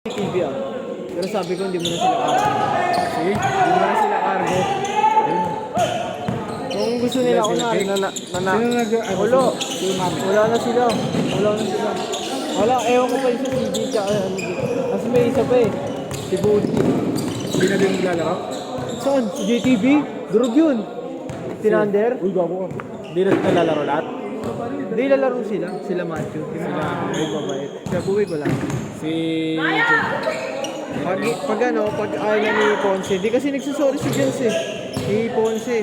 TV ah. Pero sabi ko hindi mo na sila cargo. See? Hindi mo na sila cargo. Kung gusto nila ako na Sino Wala. Wala na sila. Wala na sila. Wala, ewan ko pa yung sa CJ tsaka ano. Kasi may isa pa eh. Si Budi. Hindi na din maglalaro? Saan? Si JTV? Durog yun. Tinander? Uy, gago ka. Hindi na nalalaro lahat? Hindi lalaro sila. Sila Matthew. Sila may mabait. Siya buwig wala. Si... Pag ano, pag ayaw na ni Ponce, di kasi nagsasorry si Jens eh. Si Ponce.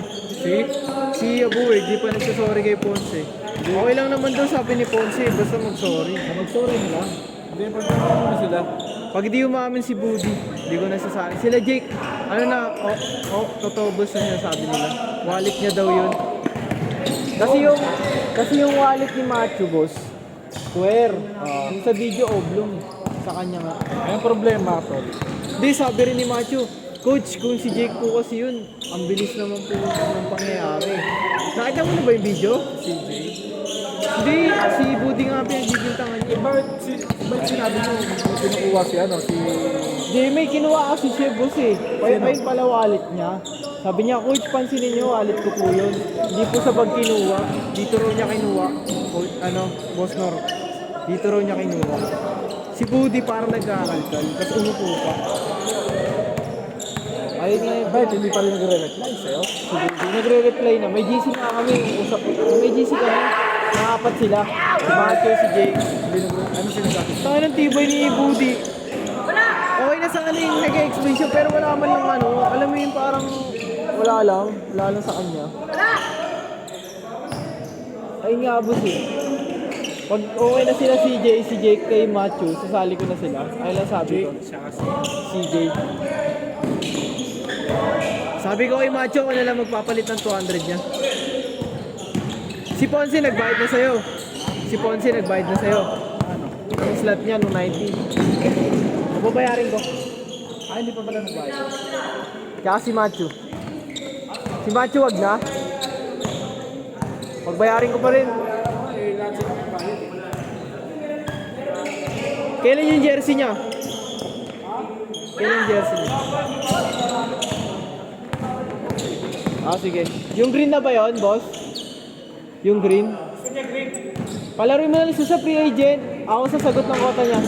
Si Abuwig, di pa nagsasorry kay Ponce. Okay lang naman daw sabi ni Ponce, basta mag-sorry. Mag-sorry nila. Hindi, pag-sorry na sila. Pag di umamin si Budi, di ko nasasabi. Sila Jake, ano na, totoo boss na sinasabi nila. Wallet niya daw yun. Kasi yung wallet ni Macho boss, square. Yung sa video oblong. Sa kanya nga. Ayun problema, tol. Di, sabi rin ni Macho, Coach, kung si Jake po kasi yun, ang bilis naman po ng pangyayari. Nakita mo na ba yung video? Si Jay. Hindi, si Budi nga pinagbibiltangan niya. Bakit sinabi mo, kinukuha si ano, si... Di, may kinuha kasi siya, boss eh. Ayun pala wallet niya. Sabi niya, Coach, pansinin niyo, wallet ko po yun. Hindi po sa pag kinuha, dito raw niya kinuha. Boss Nor, dito raw niya kinuha. Si Budi parang nagkakalkal, tapos umupo pa. Ayun nga yun. Bakit hindi pa rin nagre-reply sa'yo? Si Budi, nagre-reply na. May GC nga kami, usap. May GC kami, nakapat sila. Si Macho, si Jake. Ano sinasabi? Tangin ng tibay ni Budi. Okay na sa kanya yung nag-explain siya, pero wala man lang ano. Alam mo yung parang wala lang sa kanya. Ayun nga boss eh. Pag okay na sila si Jake kay Macho, sasali ko na sila. Ayun lang sabi ko. Siya kasi. CJ. Sabi ko kay Macho, ako na lang magpapalit ng 200 niya. Si Ponce nagbayad na sa'yo. Ano? Ang slot niya nung 90. Mababayarin ko. Hindi pa pala nagbayad. Kaya si Macho. Si Macho wag na. Pagbayarin ko pa rin. Eh, lahat sila nagbayad eh. Kailan yung jersey niya? Kailan yung jersey niya? Sige. Yung green na ba yun, boss? Yung green? Palaroin mo na lang siya sa free agent. Ako sasagot ng kota niya.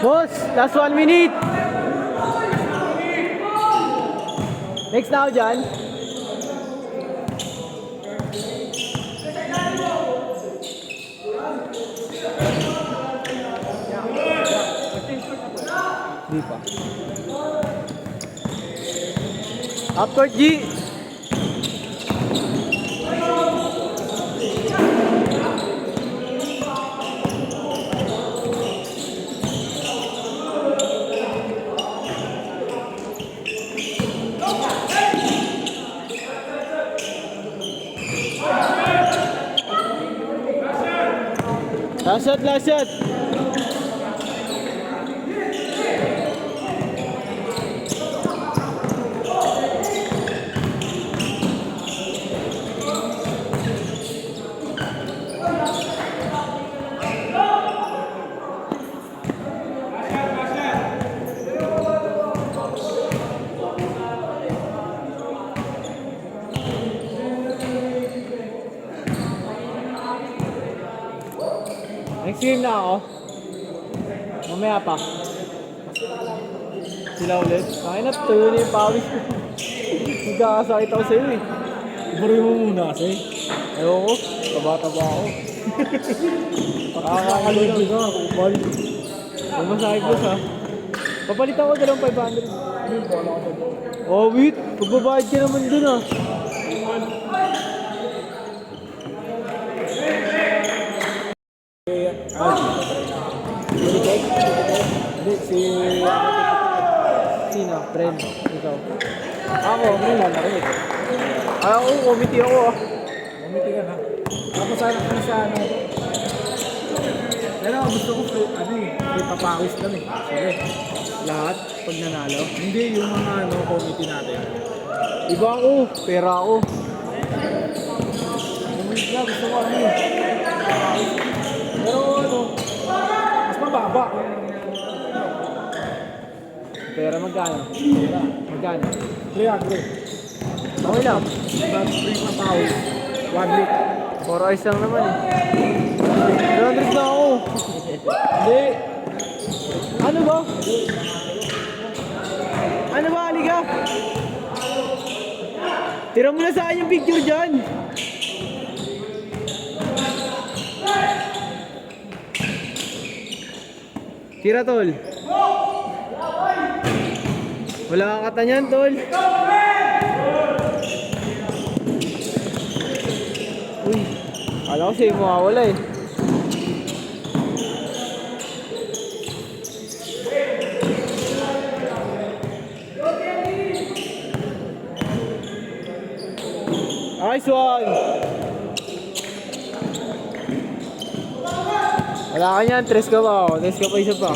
Boss, last 1 minute. Next now, John. Di pa. Up court, G! Last shot, last shot! Next game na ako. Mamaya pa. Sila ulit. Ay na, tuyo na yung pawis ko. Magkakasakit ako sa'yo eh. Iburi mo muna kasi. Ayoko, taba-taba ako. Pakakakalunod ka, kupal. Bumasakit boss ha. Papalit ako dalawang 500. Ayun, wala ka ba? Oh wait, pagbabayad ka naman dun ah. Hindi, si... Sino? Friend? Ikaw? Ako, ano lalaki. Ah, oo, committee ako ah. Umiti ka na. Tapos sana kami sa ano. Pero gusto ko, ano eh, may papawis kami. Sige. Lahat? Pag nanalo? Hindi yung mga ano, committee natin. Iba ako, pera ako. Umiti ka, gusto ko ano eh. Pero ano, mas mababa. Pera magkano? Pera. Magkano? 300. Okay lang. But free papawis. 1 week. 4 hours lang naman eh. 300 na ako. Hindi. Ano ba? Ano ba, Aliga? Tira mo na sa akin yung picture dyan. Tira, tol. Wala kang kata niyan, tol. Uy, kala ko sa'yo mawawala eh. Nice one! Wala ka niyan, tres ka pa ako. Tres ka pa isa pa.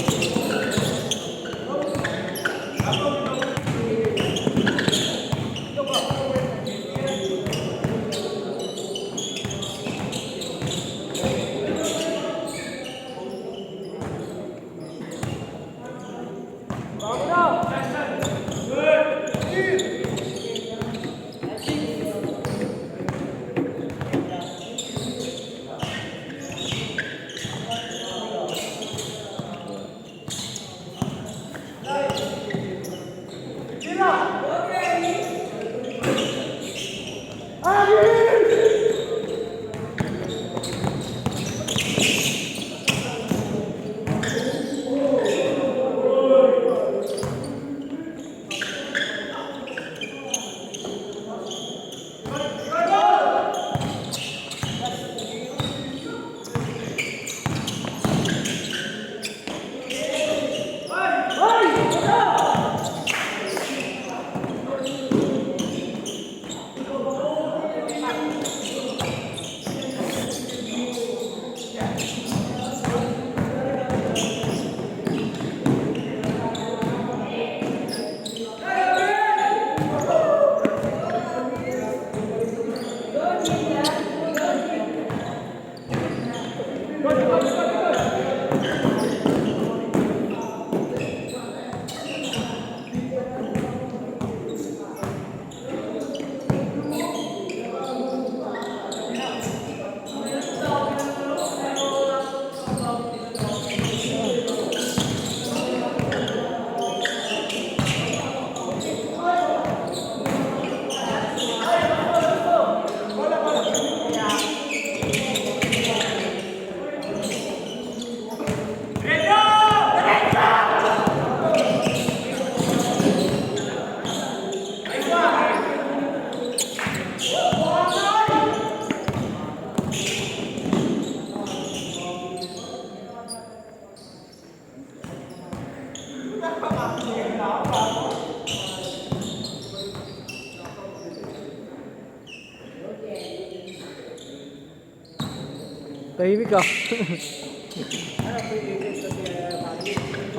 Tahimik ka.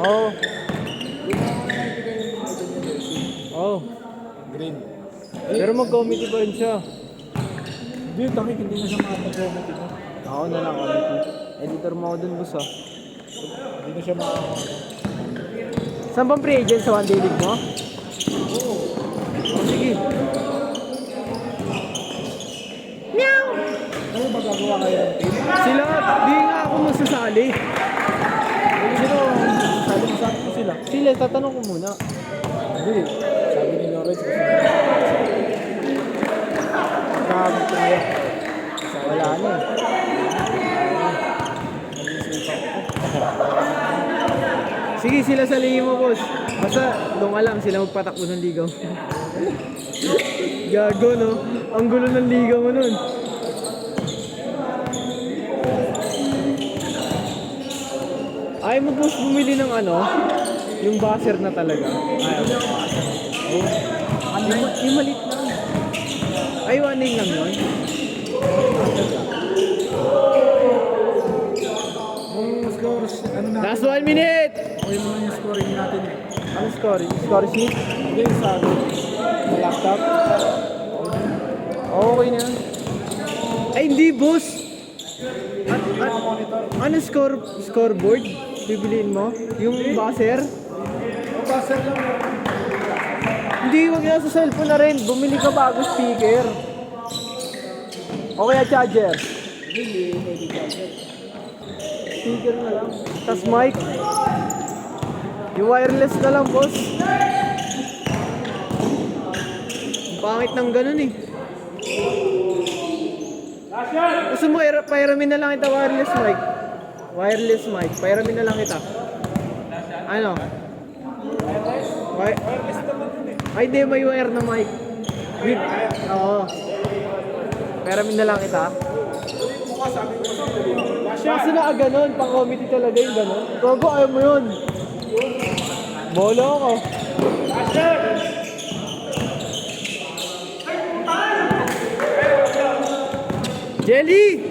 Oo. Oo. Green. Pero mag-committee pa rin siya. Hindi, takik, hindi na siya makapag-comment ito. Ako na lang, committee. Editor mo ako dun, boss ah. Hindi na siya Saan bang free agent sa One Day League mo? Oo. Oh, sige. Meow! Ano ba gagawa kayo ng team? Sila, di nga ako masasali. Sino, sabi mo sa akin ko sila. Sila, tatanong ko muna. Hindi. Sabi ni Lawrence kasi Grabe tayo. Wala na eh. Sige, sila salihin mo, boss. Basta, doon ka lang, sila magpatakbo ng ligaw. Gago, no? Ang gulo ng ligaw mo nun. Ayaw mo, boss, bumili ng ano? Yung buzzer na talaga. Ayaw mo. Oh. Yung malit lang. Ay, warning lang yun. yung scores, ano natin? Last 1 minute! Okay mo na yung scoring natin eh. Ano score? Score sheet? Hindi, sa Laptop? Okay na yan. Ay, hindi, boss! monitor. Ano scoreboard? Bibiliin mo? Yung buzzer? O, buzzer lang. Hindi, wag na sa cellphone na rin. Bumili ka bago speaker. O kaya charger. Hindi, pwede buzzer. Speaker na lang. Tas mic. Yung wireless na lang, boss. Ang pangit ng ganun eh. Gusto mo, pairamin na lang kita wireless mic. Wireless mic. Pairamin na lang kita. Ano? Wireless naman yun eh. Ay, di, may wire na mic. With, oo. Pairamin na lang kita. Mukha sabi ko sa Kasi na ganon, pang committee talaga yung ganon. Gogo, ayaw mo yun. Bolo ako. Jelly!